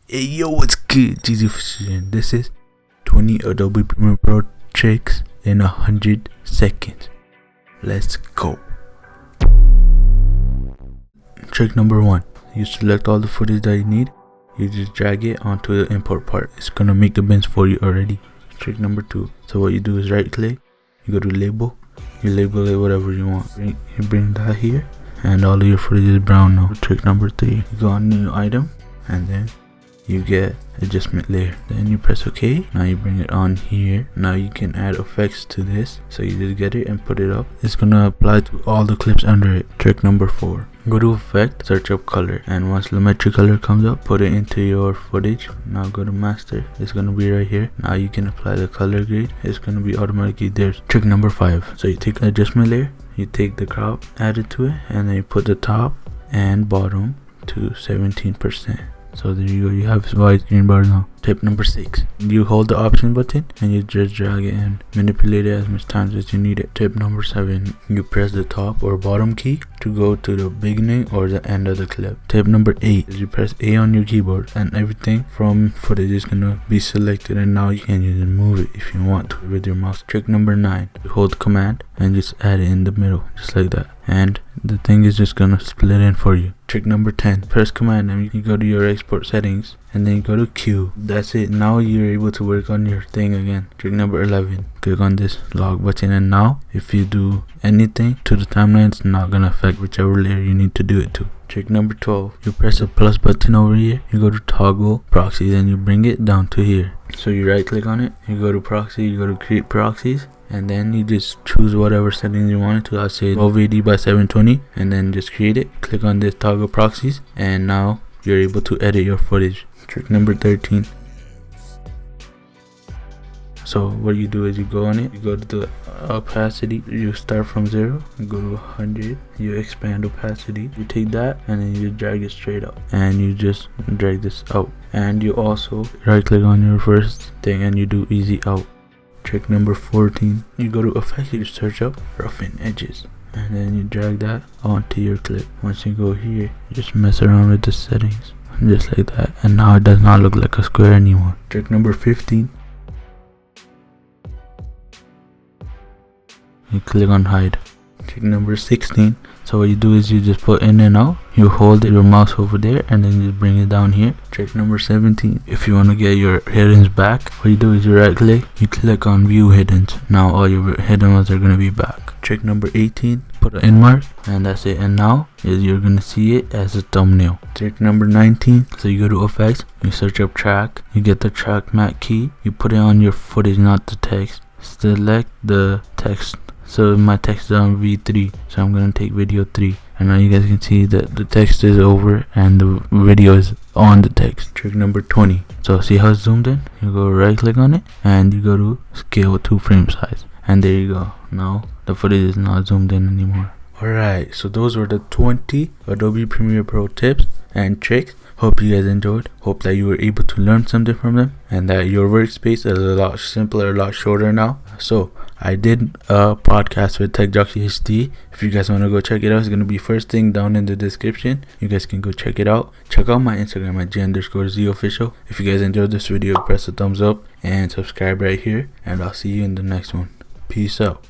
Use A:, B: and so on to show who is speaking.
A: Hey yo, what's good? GZ Official. This is 20 Adobe Premiere Pro tricks in 100 seconds. Let's go. Trick number 1. You select all the footage that you need. You just drag it onto the import part. It's gonna make the bins for you already. Trick number 2. So what you do is right click. You go to label. You label it whatever you want. You bring that here. And all of your footage is brown now. Trick number 3. You go on new item. And then you get adjustment layer, then you press OK. Now you bring it on here. Now you can add effects to this, so you just get it and put it up. It's gonna apply to all the clips under it. Trick number 4. Go to effect, search up color, and once the metric color comes up, put it into your footage. Now go to master. It's gonna be right here. Now you can apply the color grade. It's gonna be automatically there. Trick number 5. So you take adjustment layer, you take the crop, add it to it, and then you put the top and bottom to 17%. So there you go, you have wide screen bar now. Tip number 6. You hold the option button and you just drag it and manipulate it as much times as you need it. Tip number 7. You press the top or bottom key to go to the beginning or the end of the clip. Tip number 8 is you press A on your keyboard and everything from footage is gonna be selected, and now you can just move it if you want to with your mouse. Trick number 9. You hold command and just add it in the middle just like that, and the thing is just gonna split in for you. Trick number 10. Press command and you go to your export settings and then you go to Q. That's it. Now you're able to work on your thing again. Trick number 11. Click on this log button, and now if you do anything to the timeline, it's not gonna affect whichever layer you need to do it to. Trick number 12. You press the plus button over here. You go to toggle proxies and you bring it down to here. So you right click on it. You go to proxy. You go to create proxies. And then you just choose whatever settings you want it to. I'll say 1280 by 720 and then just create it. Click on this toggle proxies and now you're able to edit your footage. Trick number 13. So what you do is you go on it, you go to the opacity, you start from 0, you go to 100, you expand opacity, you take that and then you drag it straight up and you just drag this out. And you also right click on your first thing and you do easy out. Trick number 14. You go to effect, you search up roughen edges and then you drag that onto your clip. Once you go here, you just mess around with the settings just like that, and now it does not look like a square anymore. Trick number 15. You click on hide. Trick number 16. So what you do is you just put in and out. You hold your mouse over there and then you bring it down here. Trick number 17. If you want to get your hiddens back, what you do is you right click, you click on view hiddens. Now all your hidden ones are going to be back. Trick number 18. Put an in mark and that's it. And now you're going to see it as a thumbnail. Trick number 19. So you go to effects, you search up track, you get the track mat key, you put it on your footage, not the text. Select the text. So my text is on V3, so I'm gonna take video 3, and now you guys can see that the text is over and the video is on the text. Trick number 20. So see how it's zoomed in? You go right click on it and you go to scale to frame size, and there you go. Now the footage is not zoomed in anymore. Alright, so those were the 20 Adobe Premiere Pro tips and tricks. Hope you guys enjoyed. Hope that you were able to learn something from them and that your workspace is a lot simpler, a lot shorter now. So I did a podcast with Tech Jockey HD. If you guys want to go check it out, it's going to be first thing down in the description. You guys can go check it out. Check out my Instagram at G_Z_official. If you guys enjoyed this video, press the thumbs up and subscribe right here. And I'll see you in the next one. Peace out.